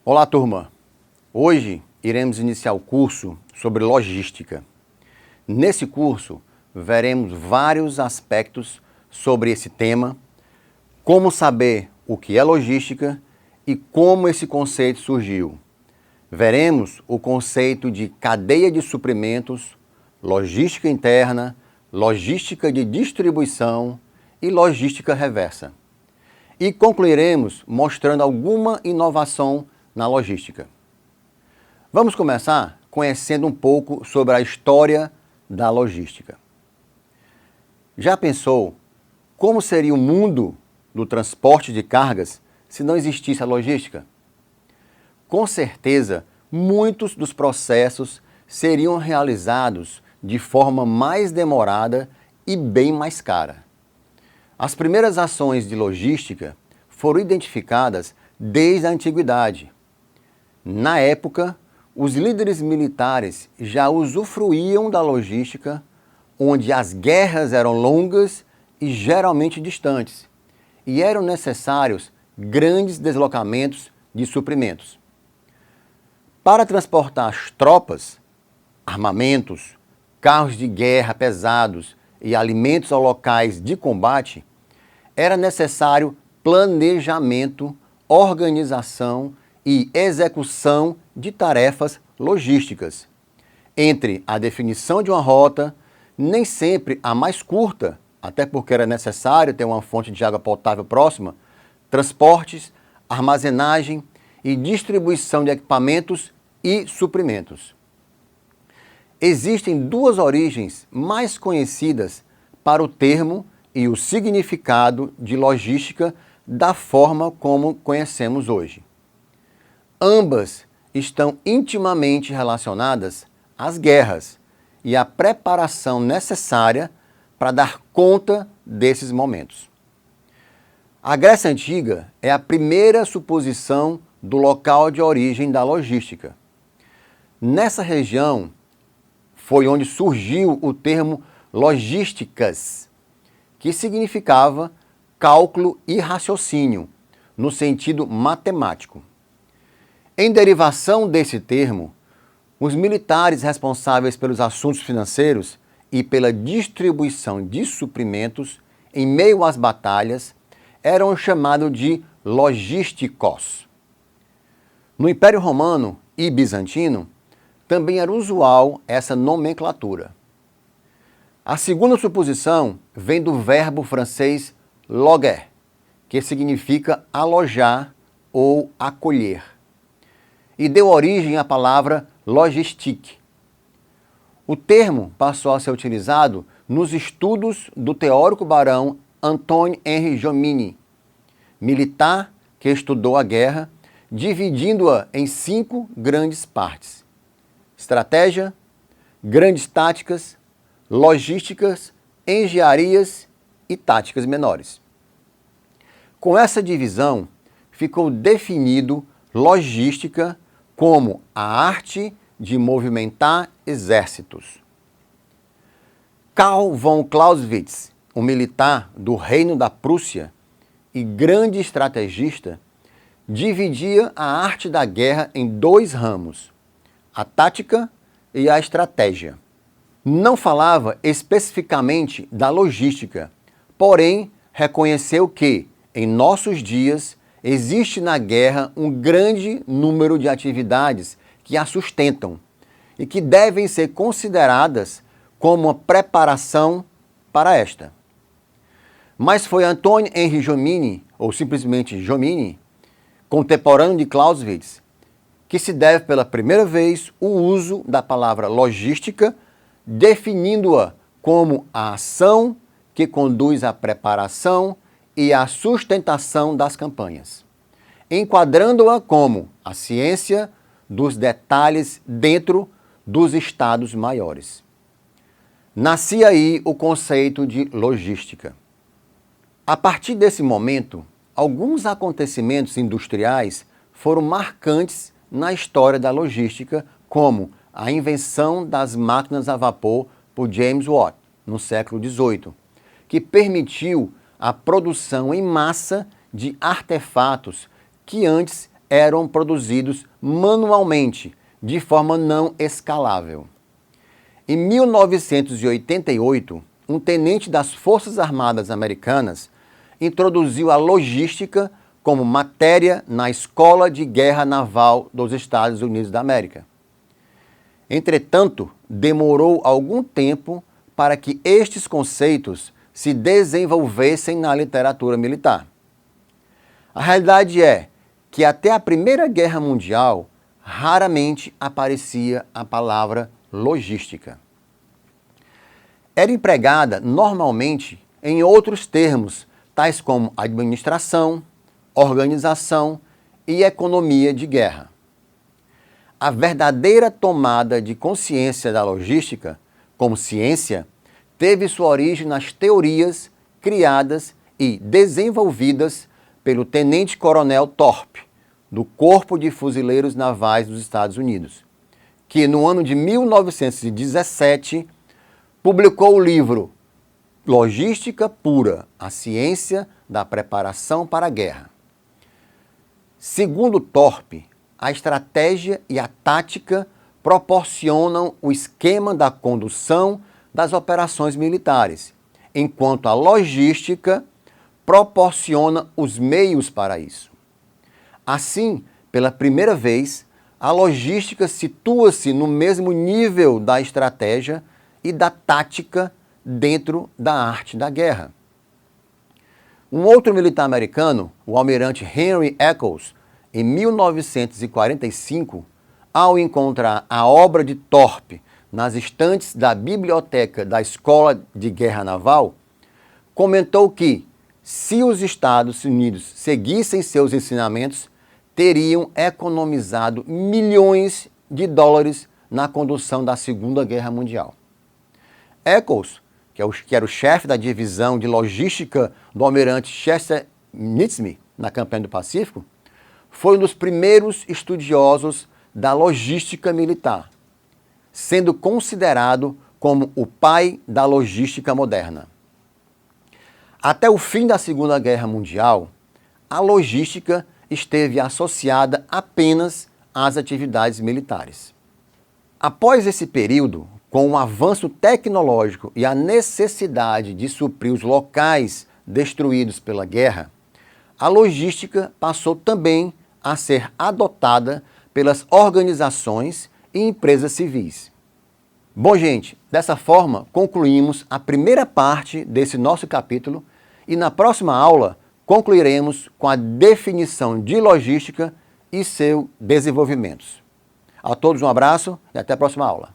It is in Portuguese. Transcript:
Olá, turma! Hoje iremos iniciar o curso sobre logística. Nesse curso, veremos vários aspectos sobre esse tema, como saber o que é logística e como esse conceito surgiu. Veremos o conceito de cadeia de suprimentos, logística interna, logística de distribuição e logística reversa. E concluiremos mostrando alguma inovação na logística. Vamos começar conhecendo um pouco sobre a história da logística. Já pensou como seria o mundo do transporte de cargas se não existisse a logística? Com certeza, muitos dos processos seriam realizados de forma mais demorada e bem mais cara. As primeiras ações de logística foram identificadas desde a antiguidade. Na época, os líderes militares já usufruíam da logística, onde as guerras eram longas e geralmente distantes, e eram necessários grandes deslocamentos de suprimentos. Para transportar as tropas, armamentos, carros de guerra pesados e alimentos a locais de combate, era necessário planejamento, organização e execução de tarefas logísticas. Entre a definição de uma rota, nem sempre a mais curta, até porque era necessário ter uma fonte de água potável próxima, transportes, armazenagem e distribuição de equipamentos e suprimentos. Existem duas origens mais conhecidas para o termo e o significado de logística da forma como conhecemos hoje. Ambas estão intimamente relacionadas às guerras e à preparação necessária para dar conta desses momentos. A Grécia Antiga é a primeira suposição do local de origem da logística. Nessa região foi onde surgiu o termo logísticas, que significava cálculo e raciocínio, no sentido matemático. Em derivação desse termo, os militares responsáveis pelos assuntos financeiros e pela distribuição de suprimentos em meio às batalhas eram chamados de logísticos. No Império Romano e Bizantino, também era usual essa nomenclatura. A segunda suposição vem do verbo francês loger, que significa alojar ou acolher, e deu origem à palavra logistique. O termo passou a ser utilizado nos estudos do teórico barão Antoine-Henri Jomini, militar que estudou a guerra, dividindo-a em 5 grandes partes: estratégia, grandes táticas, logísticas, engenharias e táticas menores. Com essa divisão, ficou definido logística como a arte de movimentar exércitos. Karl von Clausewitz, um militar do Reino da Prússia e grande estrategista, dividia a arte da guerra em 2 ramos: a tática e a estratégia. Não falava especificamente da logística, porém reconheceu que, em nossos dias, existe na guerra um grande número de atividades que a sustentam e que devem ser consideradas como uma preparação para esta. Mas foi Antoine-Henri Jomini, ou simplesmente Jomini, contemporâneo de Clausewitz, que se deve pela primeira vez o uso da palavra logística, definindo-a como a ação que conduz à preparação e à sustentação das campanhas, enquadrando-a como a ciência dos detalhes dentro dos estados maiores. Nascia aí o conceito de logística. A partir desse momento, alguns acontecimentos industriais foram marcantes na história da logística, como a invenção das máquinas a vapor por James Watt, no século XVIII, que permitiu a produção em massa de artefatos que antes eram produzidos manualmente, de forma não escalável. Em 1988, um tenente das Forças Armadas Americanas introduziu a logística como matéria na Escola de Guerra Naval dos Estados Unidos da América. Entretanto, demorou algum tempo para que estes conceitos se desenvolvessem na literatura militar. A realidade é que até a Primeira Guerra Mundial raramente aparecia a palavra logística. Era empregada normalmente em outros termos, tais como administração, organização e economia de guerra. A verdadeira tomada de consciência da logística, como ciência, teve sua origem nas teorias criadas e desenvolvidas pelo tenente-coronel Thorpe, do Corpo de Fuzileiros Navais dos Estados Unidos, que no ano de 1917 publicou o livro Logística Pura, a ciência da preparação para a guerra. Segundo Thorpe, a estratégia e a tática proporcionam o esquema da condução das operações militares, enquanto a logística proporciona os meios para isso. Assim, pela primeira vez, a logística situa-se no mesmo nível da estratégia e da tática dentro da arte da guerra. Um outro militar americano, o almirante Henry Eccles, em 1945, ao encontrar a obra de Thorpe nas estantes da biblioteca da Escola de Guerra Naval, comentou que, se os Estados Unidos seguissem seus ensinamentos, teriam economizado milhões de dólares na condução da Segunda Guerra Mundial. Eccles, que era o chefe da divisão de logística do almirante Chester Nimitz na campanha do Pacífico, foi um dos primeiros estudiosos da logística militar, sendo considerado como o pai da logística moderna. Até o fim da Segunda Guerra Mundial, a logística esteve associada apenas às atividades militares. Após esse período, com o avanço tecnológico e a necessidade de suprir os locais destruídos pela guerra, a logística passou também a ser adotada pelas organizações e empresas civis. Bom, gente, dessa forma concluímos a primeira parte desse nosso capítulo e na próxima aula concluiremos com a definição de logística e seus desenvolvimentos. A todos um abraço e até a próxima aula.